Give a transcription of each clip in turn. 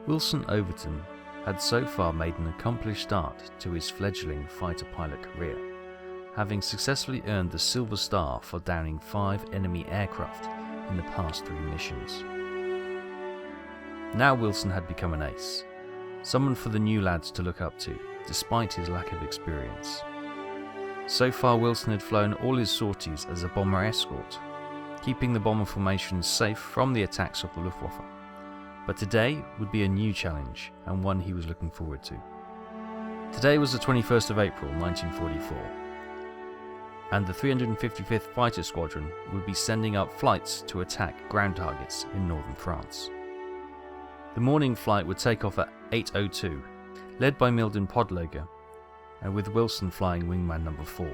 Wilson Overton had so far made an accomplished start to his fledgling fighter pilot career, having successfully earned the Silver Star for downing 5 enemy aircraft in the past 3 missions. Now Wilson had become an ace, someone for the new lads to look up to, despite his lack of experience. So far Wilson had flown all his sorties as a bomber escort, keeping the bomber formations safe from the attacks of the Luftwaffe. But today would be a new challenge, and one he was looking forward to. Today was the 21st of April 1944, and the 355th Fighter Squadron would be sending up flights to attack ground targets in northern France. The morning flight would take off at 8:02, led by Milden Podloger, and with Wilson flying wingman number 4.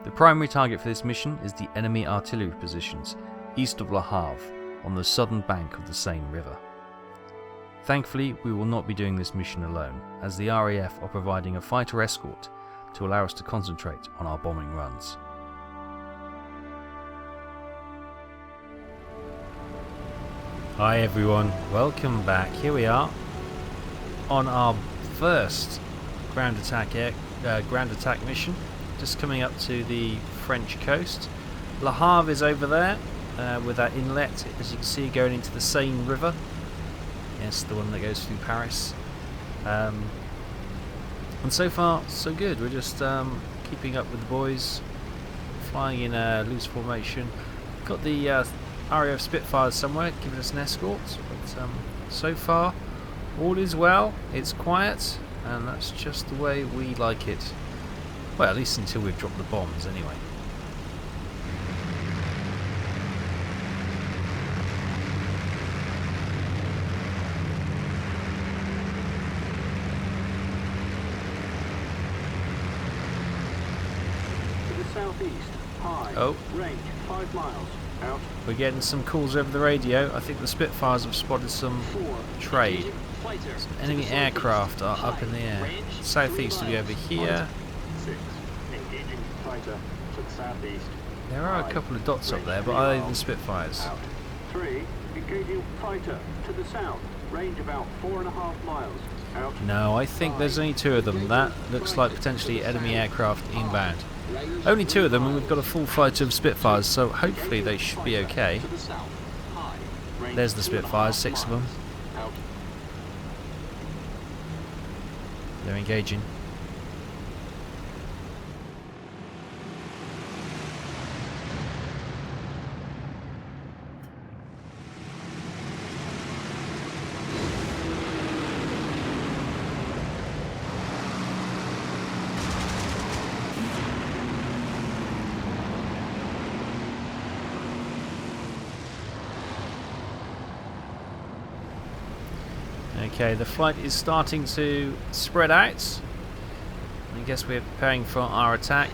The primary target for this mission is the enemy artillery positions east of Le Havre, on the southern bank of the Seine River. Thankfully, we will not be doing this mission alone, as the RAF are providing a fighter escort to allow us to concentrate on our bombing runs. Hi everyone, welcome back. Here we are on our first ground attack mission, just coming up to the French coast. Le Havre is over there. With that inlet, as you can see, going into the Seine River. Yes, the one that goes through Paris. And so far, so good. We're just keeping up with the boys, flying in a loose formation. Got the RAF Spitfires somewhere, giving us an escort. But so far, all is well. It's quiet, and that's just the way we like it. Well, at least until we've dropped the bombs, anyway. Southeast, high, range 5 miles, out. We're getting some calls over the radio. I think the Spitfires have spotted some trade. Some enemy aircraft are up in the air. Southeast will be over here. 6, engaging fighter to the southeast. There are a couple of dots up there, but are they the Spitfires? Out. 3, engaging fighter to the south, range about 4.5 miles, out. No, I think there's only 2 of them. That looks like potentially enemy aircraft inbound. Only 2 of them, and we've got a full flight of Spitfires, so hopefully they should be okay. There's the Spitfires, 6 of them. They're engaging. Okay, the flight is starting to spread out. I guess we're preparing for our attack.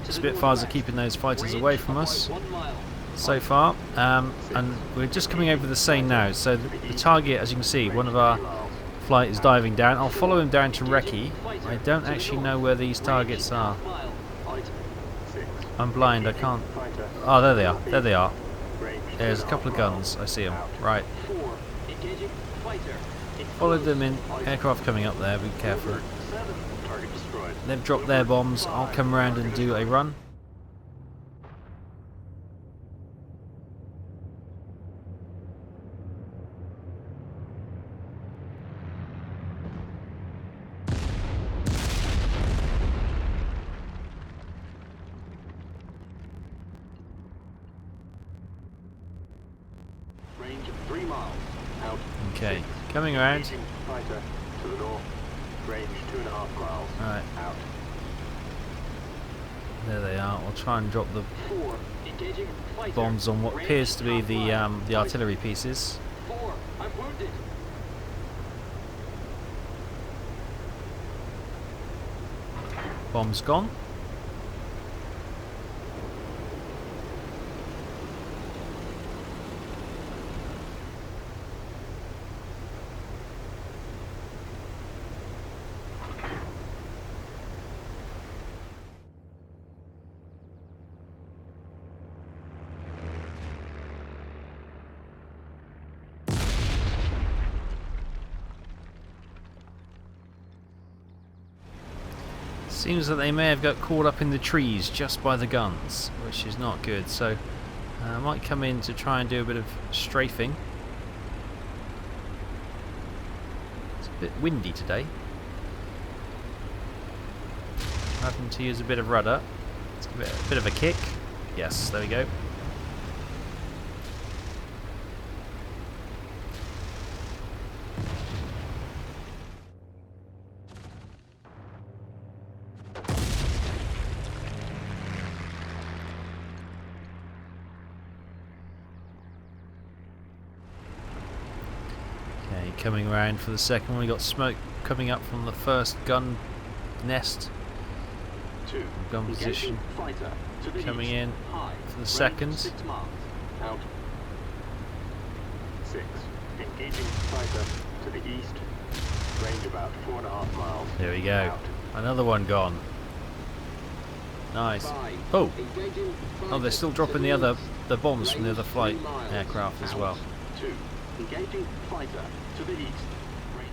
The Spitfires are keeping those fighters away from us so far. And we're just coming over the Seine now. So the target, as you can see, one of our flight is diving down. I'll follow him down to Recce. I don't actually know where these targets are. I'm blind, I can't... Oh, there they are. There they are. There's a couple of guns. I see them. Right. Followed them in. Aircraft coming up there, be careful. They've dropped their bombs. I'll come around and do a run. Range of 3 miles, out. Okay, coming around. Fighter to the north, range 2.5 miles, Right. out. There they are. I'll try and drop the 4, engaging fighter. bombs on what Range appears to be half mile. the artillery pieces. 4, I'm wounded. Bombs gone. Seems that they may have got caught up in the trees just by the guns, which is not good. So I might come in to try and do a bit of strafing. It's a bit windy today. Having to use a bit of rudder. Let's give it a bit of a kick. Yes, there we go. Okay, coming around for the second one. We got smoke coming up from the first gun nest. Gun position. Coming in for the second. 6 miles. Out. 6. Engaging fighter to the east. Range about 4.5 miles. There we go. Out. Another one gone. Nice. 5. Oh, Engaging oh, they're still dropping the bombs from the other flight aircraft as well. 2. Engaging fighter to the east. Range.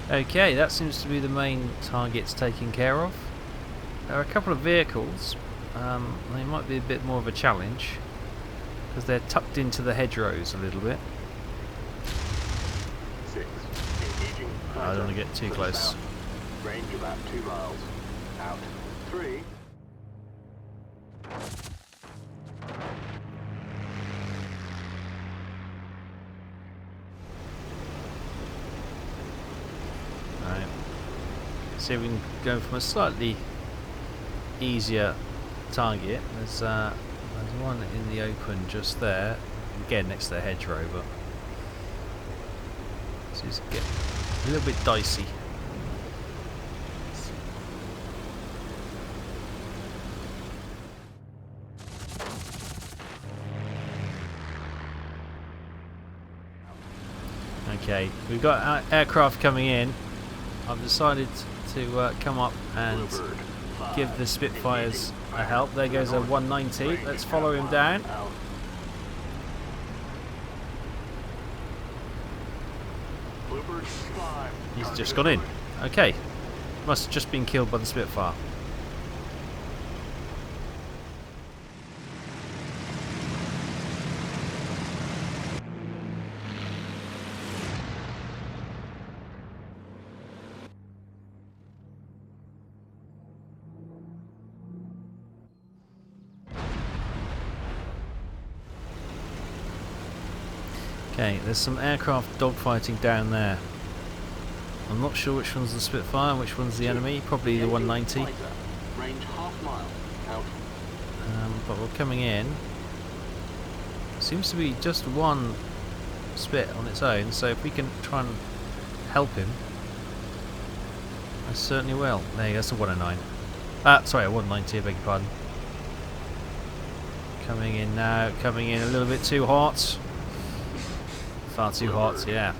Okay, that seems to be the main targets taken care of. There are a couple of vehicles. They might be a bit more of a challenge because they're tucked into the hedgerows a little bit. 6. Engaging I don't want to get too close. south. Range about 2 miles. Out. 3. Right. See if we can go from a slightly easier target. There's one in the open just there, again next to the hedgerow, but this is getting a little bit dicey. Okay, we've got aircraft coming in. I've decided to come up and give the Spitfires a help. There goes a 190. Let's follow him down. He's just gone in. Okay. Must have just been killed by the Spitfire. Okay, there's some aircraft dogfighting down there. I'm not sure which one's the Spitfire and which one's the enemy. Probably the 190. Range half mile. Out. But we're coming in. Seems to be just one Spit on its own, so if we can try and help him, I certainly will. There you go, that's a 109. Sorry, a 190, I beg your pardon. Coming in now, coming in a little bit too hot. Far too hot, yeah.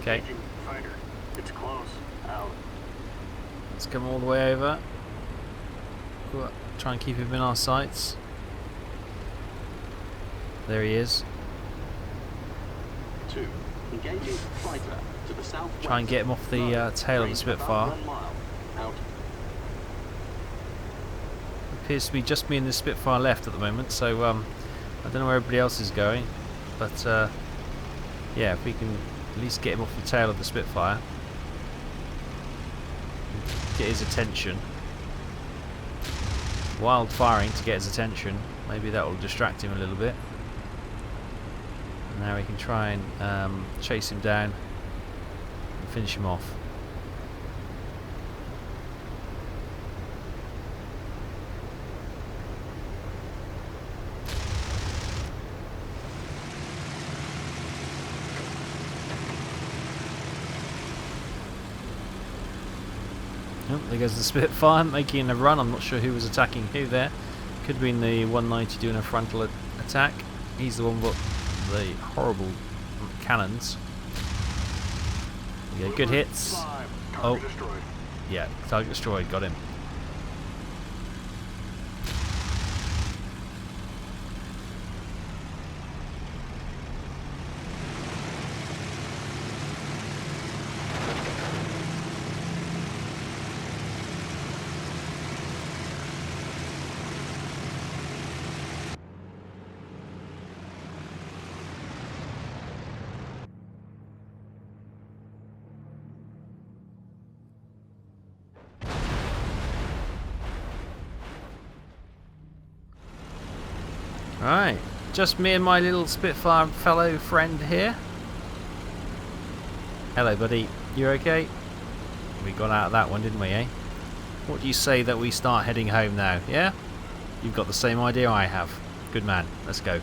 Okay. It's close. Out. Let's come all the way over. Try and keep him in our sights. There he is. 2. Engaging fighter to the southwest. Try and get him off the tail of the Spitfire. 1 mile. Out. Appears to be just me and the Spitfire left at the moment, so I don't know where everybody else is going, but yeah, if we can at least get him off the tail of the Spitfire, get his attention. Wild firing to get his attention, maybe that will distract him a little bit. And now we can try and chase him down and finish him off. Oh, there goes the Spitfire making a run. I'm not sure who was attacking who there. Could have been the 190 doing a frontal attack. He's the one the horrible cannons. Yeah, good hits. Oh, yeah, target destroyed, got him. Right, just me and my little Spitfire fellow friend here. Hello buddy, you okay? We got out of that one, didn't we, eh? What do you say that we start heading home now, yeah? You've got the same idea I have. Good man, let's go.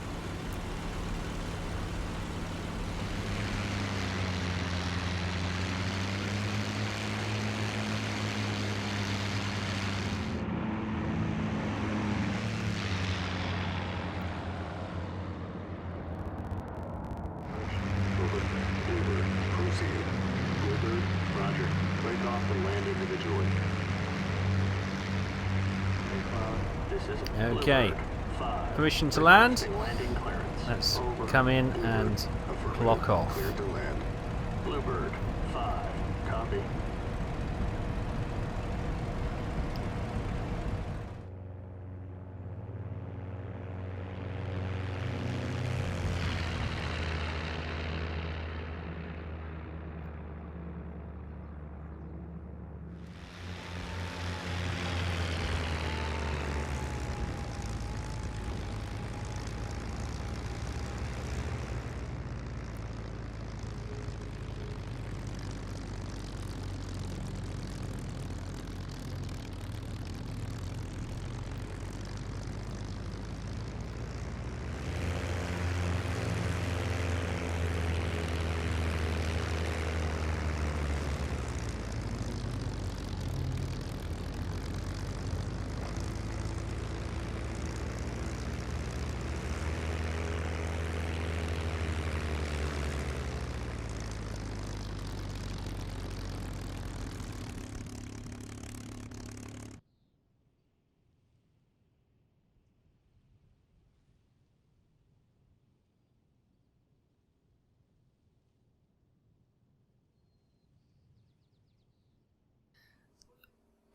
Okay, permission to land. Let's come in and block off. Bluebird 5, copy.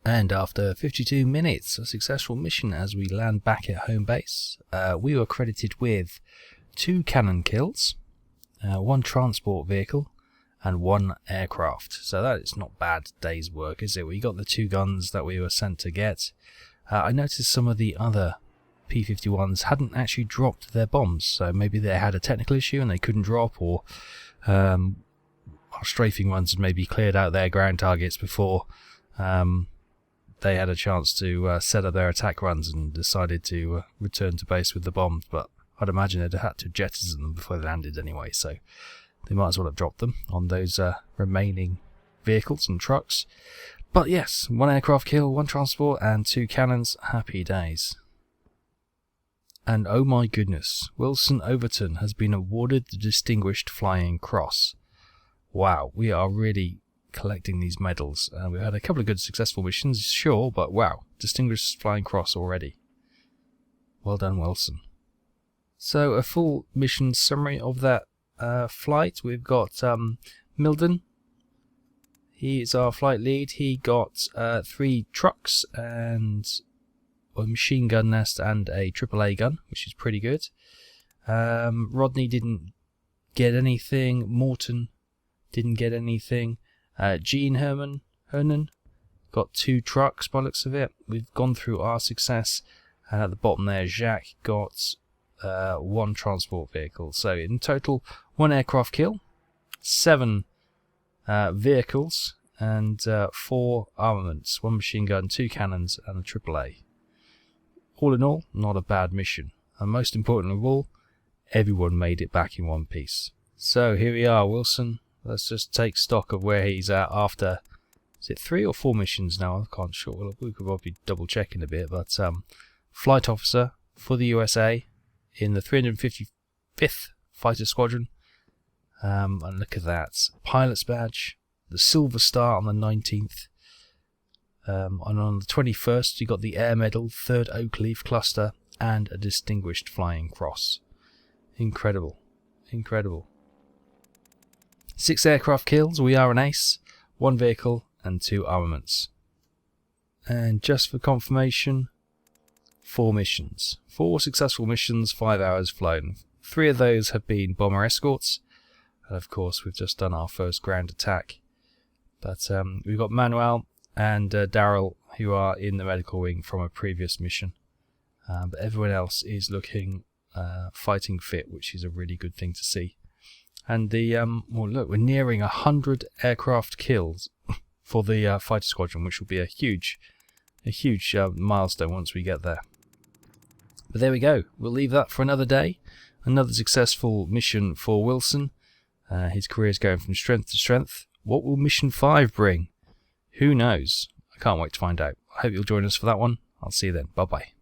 And after 52 minutes, a successful mission as we land back at home base. We were credited with 2 cannon kills, 1 transport vehicle, and 1 aircraft. So that is not bad day's work, is it? We got the 2 guns that we were sent to get. I noticed some of the other P-51s hadn't actually dropped their bombs, so maybe they had a technical issue and they couldn't drop, or our strafing ones had maybe cleared out their ground targets before they had a chance to set up their attack runs and decided to return to base with the bombs. But I'd imagine they'd have had to jettison them before they landed anyway, so they might as well have dropped them on those remaining vehicles and trucks. But yes, 1 aircraft kill, 1 transport, and 2 cannons. Happy days. And oh my goodness, Wilson Overton has been awarded the Distinguished Flying Cross. Wow, we are really collecting these medals. We've had a couple of good successful missions, sure, but wow, Distinguished Flying Cross already. Well done, Wilson. So a full mission summary of that flight. We've got Milden. He is our flight lead. He got 3 trucks and a machine gun nest and a AAA gun, which is pretty good. Rodney didn't get anything. Morton didn't get anything. Gene Hernan got 2 trucks by the looks of it. We've gone through our success, and at the bottom there Jacques got 1 transport vehicle. So in total, 1 aircraft kill, 7 vehicles, and 4 armaments, 1 machine gun, 2 cannons, and a AAA. All in all, not a bad mission. And most important of all, everyone made it back in one piece. So here we are, Wilson. Let's just take stock of where he's at after, is it 3 or 4 missions now? I can't sure. Well, we could probably double check in a bit, but flight officer for the USA in the 355th fighter squadron. And look at that. Pilot's badge. The Silver Star on the 19th. And on the 21st, you got the Air Medal, 3rd Oak Leaf Cluster, and a Distinguished Flying Cross. Incredible. Incredible. 6 aircraft kills, we are an ace. 1 vehicle and 2 armaments. And just for confirmation, 4 missions. 4 successful missions, 5 hours flown. 3 of those have been bomber escorts. And of course, we've just done our first ground attack. But we've got Manuel and Daryl, who are in the medical wing from a previous mission. But everyone else is looking fighting fit, which is a really good thing to see. And the well, look, we're nearing 100 aircraft kills for the fighter squadron, which will be a huge milestone once we get there. But there we go. We'll leave that for another day. Another successful mission for Wilson. His career is going from strength to strength. What will Mission 5 bring? Who knows? I can't wait to find out. I hope you'll join us for that one. I'll see you then. Bye-bye.